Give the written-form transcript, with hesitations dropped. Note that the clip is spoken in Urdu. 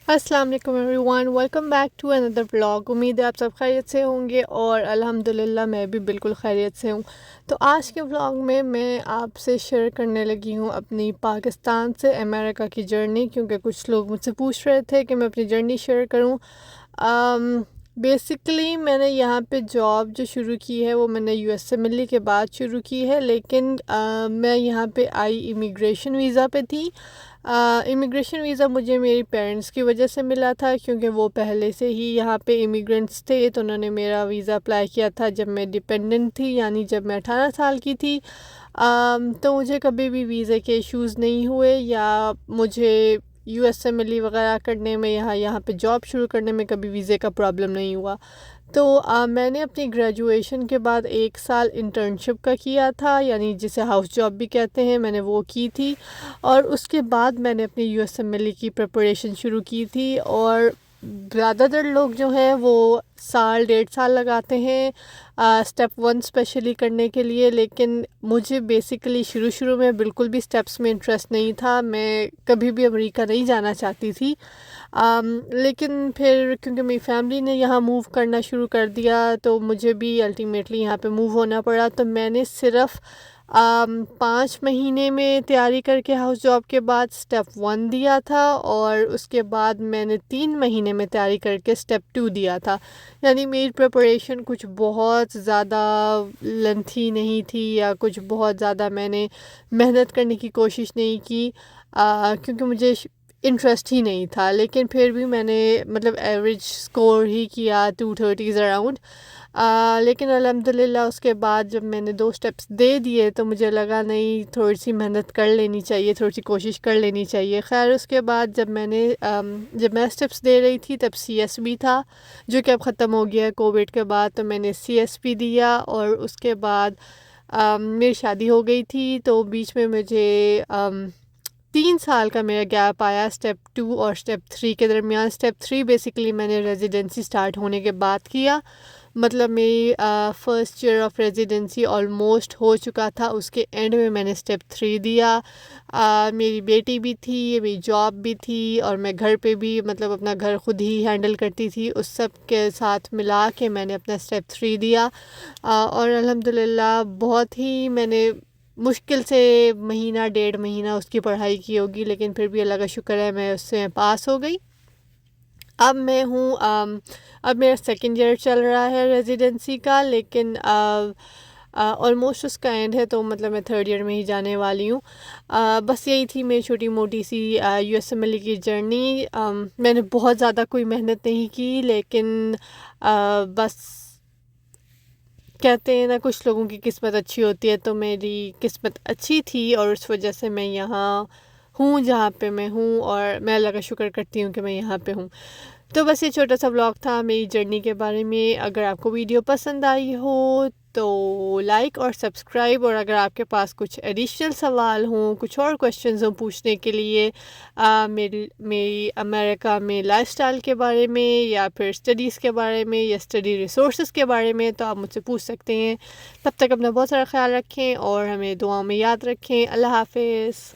السلام علیکم everyone, welcome back to اندر بلاگ۔ امید ہے آپ سب خیریت سے ہوں گے اور الحمدللہ میں بھی بالکل خیریت سے ہوں۔ تو آج کے بلاگ میں آپ سے شیئر کرنے لگی ہوں اپنی پاکستان سے امریکہ کی جرنی، کیونکہ کچھ لوگ مجھ سے پوچھ رہے تھے کہ میں اپنی جرنی شیئر کروں۔ بیسکلی میں نے یہاں پہ جاب جو شروع کی ہے وہ میں نے یو ایس سے ملنے کے بعد شروع کی ہے، لیکن میں یہاں پہ آئی امیگریشن ویزا پہ تھی۔ امیگریشن ویزا مجھے میری پیرنٹس کی وجہ سے ملا تھا، کیونکہ وہ پہلے سے ہی یہاں پہ امیگرینٹس تھے، تو انہوں نے میرا ویزا اپلائی کیا تھا جب میں ڈیپینڈنٹ تھی، یعنی جب میں 18 سال کی تھی۔ تو مجھے کبھی بھی ویزے کے ایشوز نہیں ہوئے، یا مجھے یو ایس سے ملی وغیرہ کرنے میں یہاں پہ جاب شروع کرنے میں کبھی ویزے کا پرابلم نہیں ہوا۔ تو میں نے اپنی گریجویشن کے بعد 1 سال انٹرنشپ کا کیا تھا، یعنی جسے ہاؤس جاب بھی کہتے ہیں، میں نے وہ کی تھی، اور اس کے بعد میں نے اپنی یو ایس اسمبلی کی پریپریشن شروع کی تھی۔ اور زیادہ تر لوگ جو ہیں وہ 1.5 سال لگاتے ہیں اسٹیپ 1 اسپیشلی کرنے کے لیے، لیکن مجھے بیسیکلی شروع میں بالکل بھی اسٹیپس میں انٹرسٹ نہیں تھا، میں کبھی بھی امریکہ نہیں جانا چاہتی تھی۔ لیکن پھر کیونکہ میری فیملی نے یہاں موو کرنا شروع کر دیا، تو مجھے بھی الٹیمیٹلی یہاں پہ موو ہونا پڑا۔ تو میں نے صرف 5 مہینے میں تیاری کر کے ہاؤس جاب کے بعد اسٹیپ 1 دیا تھا، اور اس کے بعد میں نے 3 مہینے میں تیاری کر کے اسٹیپ 2 دیا تھا۔ یعنی میری پریپریشن کچھ بہت زیادہ لینتھی نہیں تھی، یا کچھ بہت زیادہ میں نے محنت کرنے کی کوشش نہیں کی، کیونکہ مجھے انٹرسٹ ہی نہیں تھا۔ لیکن پھر بھی میں نے ایوریج اسکور ہی کیا 230 اراؤنڈ۔ لیکن الحمدللہ اس کے بعد جب میں نے 2 اسٹیپس دے دیے تو مجھے لگا نہیں، تھوڑی سی محنت کر لینی چاہیے، تھوڑی سی کوشش کر لینی چاہیے۔ خیر اس کے بعد جب میں اسٹیپس دے رہی تھی تب سی ایس بی تھا، جو کہ اب ختم ہو گیا ہے کووڈ کے بعد، تو میں نے سی ایس بی دیا، اور اس کے بعد میری شادی ہو گئی تھی، تو بیچ میں مجھے 3 سال کا میرا گیپ آیا اسٹیپ 2 اور اسٹیپ 3 کے درمیان۔ اسٹیپ 3 بیسیکلی میں نے ریزیڈنسی اسٹارٹ ہونے کے بعد کیا، میری first year of residency almost ہو چکا تھا، اس کے اینڈ میں نے اسٹیپ 3 دیا۔ میری بیٹی بھی تھی، میری جاب بھی تھی، اور میں گھر پہ بھی اپنا گھر خود ہی ہینڈل کرتی تھی، اس سب کے ساتھ ملا کے میں نے اپنا اسٹیپ 3 دیا، اور الحمدللہ بہت ہی میں نے مشکل سے 1.5 مہینہ اس کی پڑھائی کی ہوگی، لیکن پھر بھی اللہ کا شکر ہے میں اس سے پاس ہو گئی۔ اب میں ہوں اب میرا 2nd ایئر چل رہا ہے ریزیڈنسی کا، لیکن آلموسٹ اس کا اینڈ ہے، تو میں 3rd ایئر میں ہی جانے والی ہوں۔ بس یہی تھی میری چھوٹی موٹی سی یو ایس اسمبلی کی جرنی۔ میں نے بہت زیادہ کوئی محنت نہیں کی، لیکن بس کہتے ہیں نا کچھ لوگوں کی قسمت اچھی ہوتی ہے، تو میری قسمت اچھی تھی، اور اس وجہ سے میں یہاں ہوں جہاں پہ میں ہوں، اور میں اللہ کا شکر کرتی ہوں کہ میں یہاں پہ ہوں۔ تو بس یہ چھوٹا سا بلاگ تھا میری جرنی کے بارے میں۔ اگر آپ کو ویڈیو پسند آئی ہو تو لائک اور سبسکرائب، اور اگر آپ کے پاس کچھ ایڈیشنل سوال ہوں، کچھ اور کویشچنز ہوں پوچھنے کے لیے میری امریکہ میں لائف سٹائل کے بارے میں، یا پھر اسٹڈیز کے بارے میں، یا اسٹڈی ریسورسز کے بارے میں، تو آپ مجھ سے پوچھ سکتے ہیں۔ تب تک اپنا بہت سارا خیال رکھیں، اور ہمیں دعاؤں میں یاد رکھیں۔ اللہ حافظ۔